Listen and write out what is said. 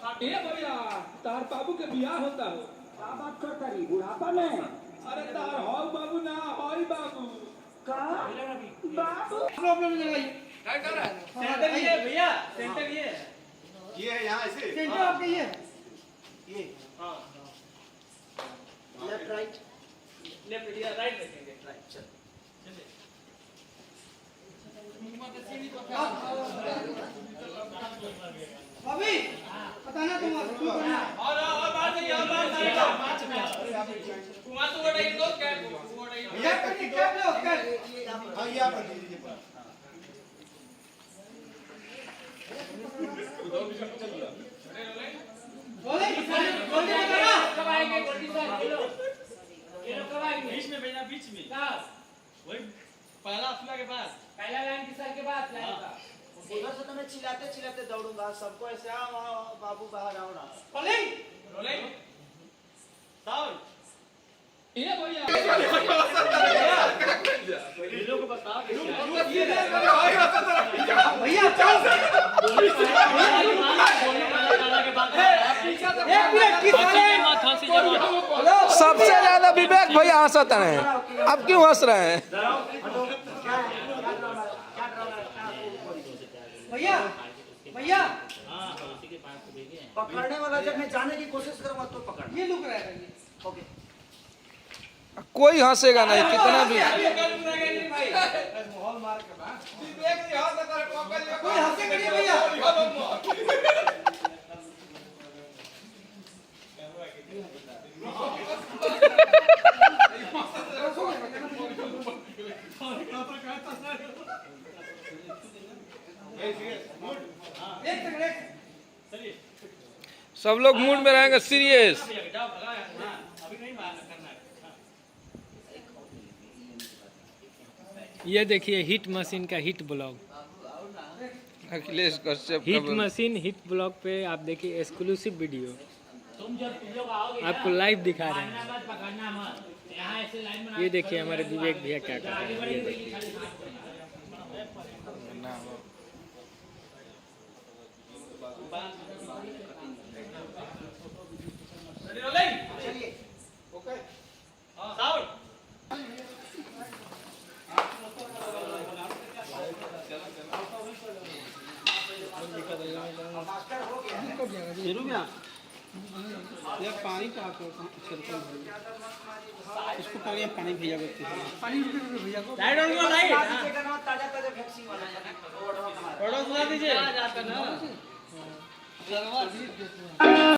ए भैया तार बाबू के बियाह होता हो का बात करता रही बुढ़ापा में? अरे तार हौ बाबू ना हई बाबू का बाबू प्रॉब्लम लगाइए क्या कर रहा है? सेंटर ये भैया, सेंटर ये है यहाँ ऐसे। सेंटर आपके ये हाँ। लेफ्ट राइट लेफ्ट या राइट रखेंगे। राइट चल अभी पता ना तुम और बात नहीं और बात नहीं। कुमार तो बड़ा ये दो क्या बड़ा ये। कैप लो कैप। हाँ ये आप रख दीजिए पर। बोले बोलते करा कब आएंगे गोल्डी सर ये लोग कब आएंगे? बीच में भेजना बीच में। कब? वही पहला अफला के बाद। पहला लाइन किस सर के बाद लाइन का? उधर से तो मैं चिल्लाते चिल्लाते दौड़ूंगा सबको ऐसे आओ आओ बाबू बाहर आओ ना बोलिंग रोलिंग। साउंड। ए भैया ये लोग को बताओ भैया चल एक मिनट किस सबसे ज्यादा विवेक भैया हंसत हैं। अब क्यों हंस रहे हैं? भैया भैया पकड़ने वाला जब मैं जाने की कोशिश करूंगा तो पकड़ ये लुक रहा है ओके कोई हंसेगा नहीं कितना भी। कोई हंसे करिए भैया एक सेकंड सब लोग मूड में रहेंगे सीरियस। अभी नहीं करना है। ये देखिए हिट मशीन का hit blog. Akhilesh Kashyap hit machine hit blog पे आप देखिए एक्सक्लूसिव वीडियो तुम लोग आओगे आपको लाइव दिखा रहे हैं। मत पकड़ना मत यहाँ ऐसे लाइन बना ये देखिए हमारे विवेक भैया क्या कर रहे हैं। ये देखिए रोलिंग। चलिए ओके। साउंड। मास्टर हो गया ये पानी का इसको पहले पानी भेजा करते हैं पानी भैया को लाइट ऑन करो लाइट। ताजा ताजा वैक्सीन वाला ऑर्डर सुना दीजिए।